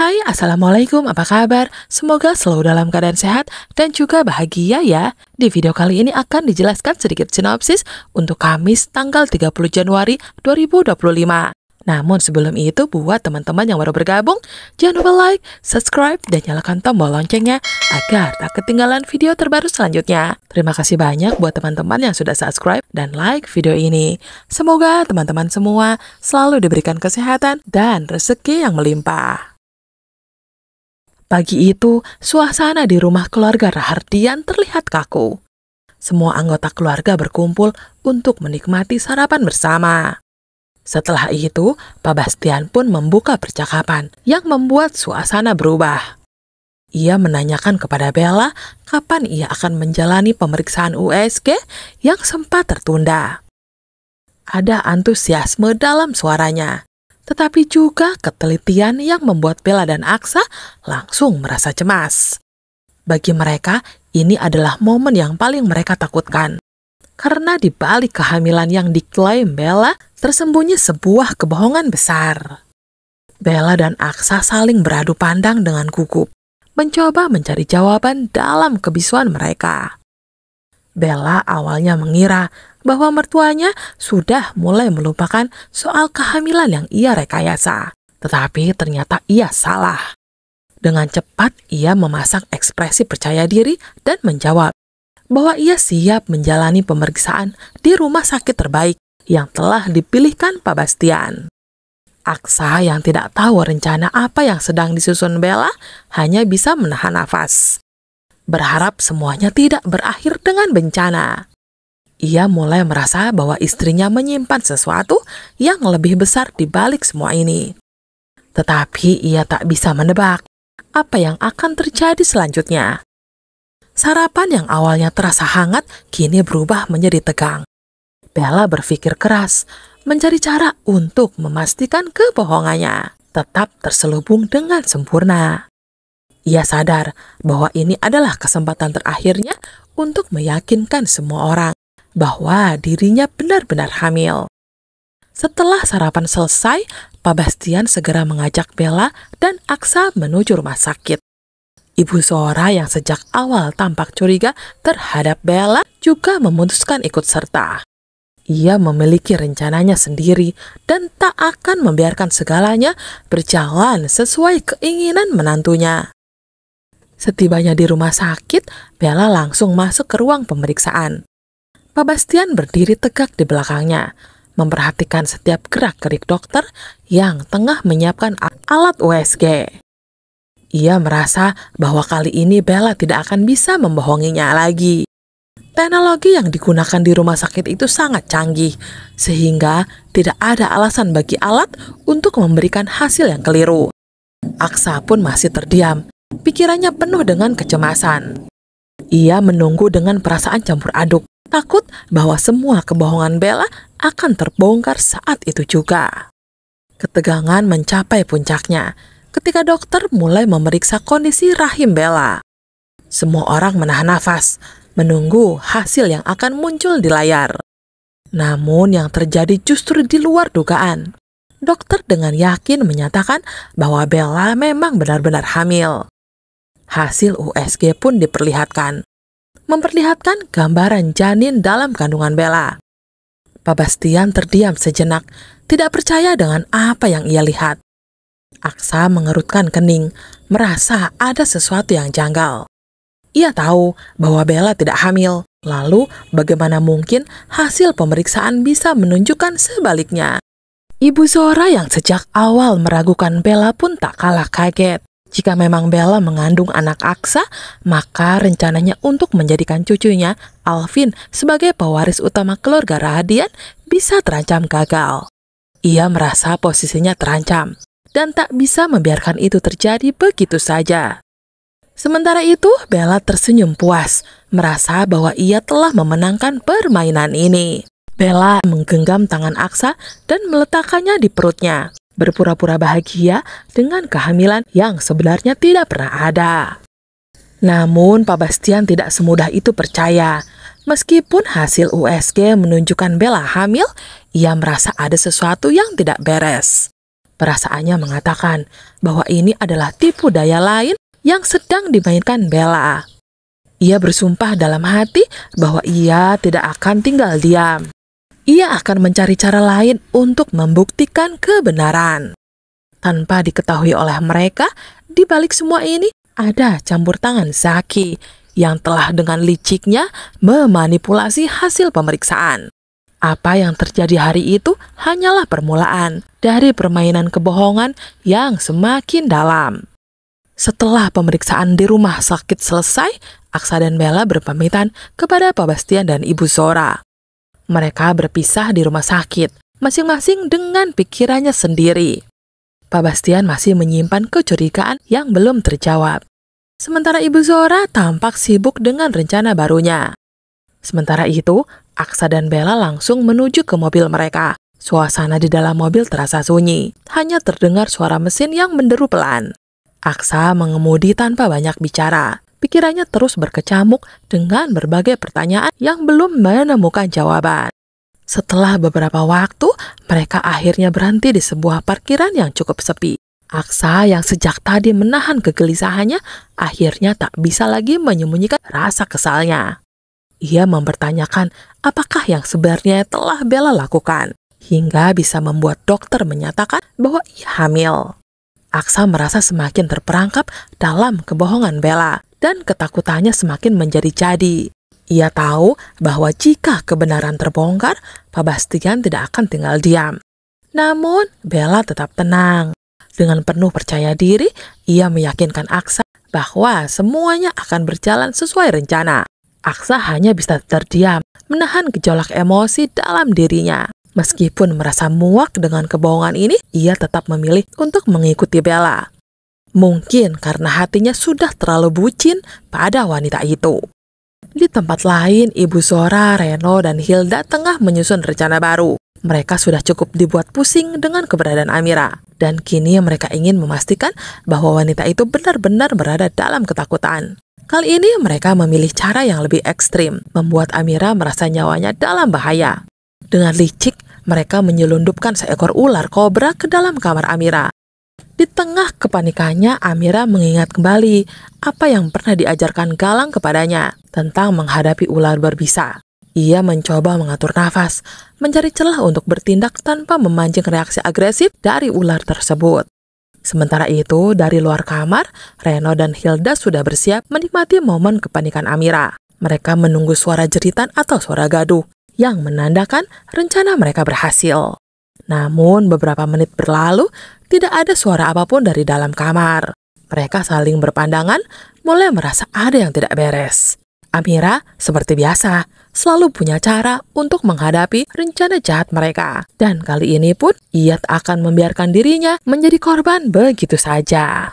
Hai, Assalamualaikum, apa kabar? Semoga selalu dalam keadaan sehat dan juga bahagia ya. Di video kali ini akan dijelaskan sedikit sinopsis untuk Kamis tanggal 30 Januari 2025. Namun sebelum itu, buat teman-teman yang baru bergabung, jangan lupa like, subscribe, dan nyalakan tombol loncengnya agar tak ketinggalan video terbaru selanjutnya. Terima kasih banyak buat teman-teman yang sudah subscribe dan like video ini. Semoga teman-teman semua selalu diberikan kesehatan dan rezeki yang melimpah. Pagi itu, suasana di rumah keluarga Rahardian terlihat kaku. Semua anggota keluarga berkumpul untuk menikmati sarapan bersama. Setelah itu, Pak Bastian pun membuka percakapan yang membuat suasana berubah. Ia menanyakan kepada Bella kapan ia akan menjalani pemeriksaan USG yang sempat tertunda. Ada antusiasme dalam suaranya, tetapi juga ketelitian yang membuat Bella dan Aksa langsung merasa cemas. Bagi mereka, ini adalah momen yang paling mereka takutkan. Karena di balik kehamilan yang diklaim Bella, tersembunyi sebuah kebohongan besar. Bella dan Aksa saling beradu pandang dengan gugup, mencoba mencari jawaban dalam kebisuan mereka. Bella awalnya mengira bahwa mertuanya sudah mulai melupakan soal kehamilan yang ia rekayasa. Tetapi ternyata ia salah. Dengan cepat ia memasang ekspresi percaya diri dan menjawab bahwa ia siap menjalani pemeriksaan di rumah sakit terbaik yang telah dipilihkan Pak Bastian. Aksa yang tidak tahu rencana apa yang sedang disusun Bella hanya bisa menahan nafas, berharap semuanya tidak berakhir dengan bencana. Ia mulai merasa bahwa istrinya menyimpan sesuatu yang lebih besar di balik semua ini. Tetapi ia tak bisa menebak apa yang akan terjadi selanjutnya. Sarapan yang awalnya terasa hangat kini berubah menjadi tegang. Bella berpikir keras, mencari cara untuk memastikan kebohongannya tetap terselubung dengan sempurna. Ia sadar bahwa ini adalah kesempatan terakhirnya untuk meyakinkan semua orang bahwa dirinya benar-benar hamil. Setelah sarapan selesai, Pak Bastian segera mengajak Bella dan Aksa menuju rumah sakit. Ibu Zora yang sejak awal tampak curiga terhadap Bella juga memutuskan ikut serta. Ia memiliki rencananya sendiri dan tak akan membiarkan segalanya berjalan sesuai keinginan menantunya. Setibanya di rumah sakit, Bella langsung masuk ke ruang pemeriksaan. Pak Bastian berdiri tegak di belakangnya, memperhatikan setiap gerak-gerik dokter yang tengah menyiapkan alat USG. Ia merasa bahwa kali ini Bella tidak akan bisa membohonginya lagi. Teknologi yang digunakan di rumah sakit itu sangat canggih, sehingga tidak ada alasan bagi alat untuk memberikan hasil yang keliru. Aksa pun masih terdiam, pikirannya penuh dengan kecemasan. Ia menunggu dengan perasaan campur aduk, takut bahwa semua kebohongan Bella akan terbongkar saat itu juga. Ketegangan mencapai puncaknya ketika dokter mulai memeriksa kondisi rahim Bella. Semua orang menahan nafas, menunggu hasil yang akan muncul di layar. Namun yang terjadi justru di luar dugaan. Dokter dengan yakin menyatakan bahwa Bella memang benar-benar hamil. Hasil USG pun diperlihatkan, memperlihatkan gambaran janin dalam kandungan Bella. Pak Bastian terdiam sejenak, tidak percaya dengan apa yang ia lihat. Aksa mengerutkan kening, merasa ada sesuatu yang janggal. Ia tahu bahwa Bella tidak hamil, lalu bagaimana mungkin hasil pemeriksaan bisa menunjukkan sebaliknya. Ibu Zora yang sejak awal meragukan Bella pun tak kalah kaget. Jika memang Bella mengandung anak Aksa, maka rencananya untuk menjadikan cucunya, Alvin, sebagai pewaris utama keluarga Rahardian bisa terancam gagal. Ia merasa posisinya terancam dan tak bisa membiarkan itu terjadi begitu saja. Sementara itu, Bella tersenyum puas, merasa bahwa ia telah memenangkan permainan ini. Bella menggenggam tangan Aksa dan meletakkannya di perutnya, berpura-pura bahagia dengan kehamilan yang sebenarnya tidak pernah ada. Namun, Pak Bastian tidak semudah itu percaya. Meskipun hasil USG menunjukkan Bella hamil, ia merasa ada sesuatu yang tidak beres. Perasaannya mengatakan bahwa ini adalah tipu daya lain yang sedang dimainkan Bella. Ia bersumpah dalam hati bahwa ia tidak akan tinggal diam. Ia akan mencari cara lain untuk membuktikan kebenaran. Tanpa diketahui oleh mereka, di balik semua ini ada campur tangan Zaki yang telah dengan liciknya memanipulasi hasil pemeriksaan. Apa yang terjadi hari itu hanyalah permulaan dari permainan kebohongan yang semakin dalam. Setelah pemeriksaan di rumah sakit selesai, Aksa dan Bella berpamitan kepada Pak Bastian dan Ibu Zora. Mereka berpisah di rumah sakit, masing-masing dengan pikirannya sendiri. Pak Bastian masih menyimpan kecurigaan yang belum terjawab. Sementara Ibu Zora tampak sibuk dengan rencana barunya. Sementara itu, Aksa dan Bella langsung menuju ke mobil mereka. Suasana di dalam mobil terasa sunyi, hanya terdengar suara mesin yang menderu pelan. Aksa mengemudi tanpa banyak bicara. Pikirannya terus berkecamuk dengan berbagai pertanyaan yang belum menemukan jawaban. Setelah beberapa waktu, mereka akhirnya berhenti di sebuah parkiran yang cukup sepi. Aksa yang sejak tadi menahan kegelisahannya, akhirnya tak bisa lagi menyembunyikan rasa kesalnya. Ia mempertanyakan apakah yang sebenarnya telah Bella lakukan, hingga bisa membuat dokter menyatakan bahwa ia hamil. Aksa merasa semakin terperangkap dalam kebohongan Bella, dan ketakutannya semakin menjadi-jadi. Ia tahu bahwa jika kebenaran terbongkar, Pak Bastian tidak akan tinggal diam. Namun, Bella tetap tenang. Dengan penuh percaya diri, ia meyakinkan Aksa bahwa semuanya akan berjalan sesuai rencana. Aksa hanya bisa terdiam, menahan gejolak emosi dalam dirinya. Meskipun merasa muak dengan kebohongan ini, ia tetap memilih untuk mengikuti Bella. Mungkin karena hatinya sudah terlalu bucin pada wanita itu. Di tempat lain, Ibu Zora, Reno, dan Hilda tengah menyusun rencana baru. Mereka sudah cukup dibuat pusing dengan keberadaan Amira. Dan kini mereka ingin memastikan bahwa wanita itu benar-benar berada dalam ketakutan. Kali ini mereka memilih cara yang lebih ekstrim, membuat Amira merasa nyawanya dalam bahaya. Dengan licik, mereka menyelundupkan seekor ular kobra ke dalam kamar Amira. Di tengah kepanikannya, Amira mengingat kembali apa yang pernah diajarkan Galang kepadanya tentang menghadapi ular berbisa. Ia mencoba mengatur nafas, mencari celah untuk bertindak tanpa memancing reaksi agresif dari ular tersebut. Sementara itu, dari luar kamar, Reno dan Hilda sudah bersiap menikmati momen kepanikan Amira. Mereka menunggu suara jeritan atau suara gaduh yang menandakan rencana mereka berhasil. Namun, beberapa menit berlalu, tidak ada suara apapun dari dalam kamar. Mereka saling berpandangan, mulai merasa ada yang tidak beres. Amira, seperti biasa, selalu punya cara untuk menghadapi rencana jahat mereka. Dan kali ini pun, ia tak akan membiarkan dirinya menjadi korban begitu saja.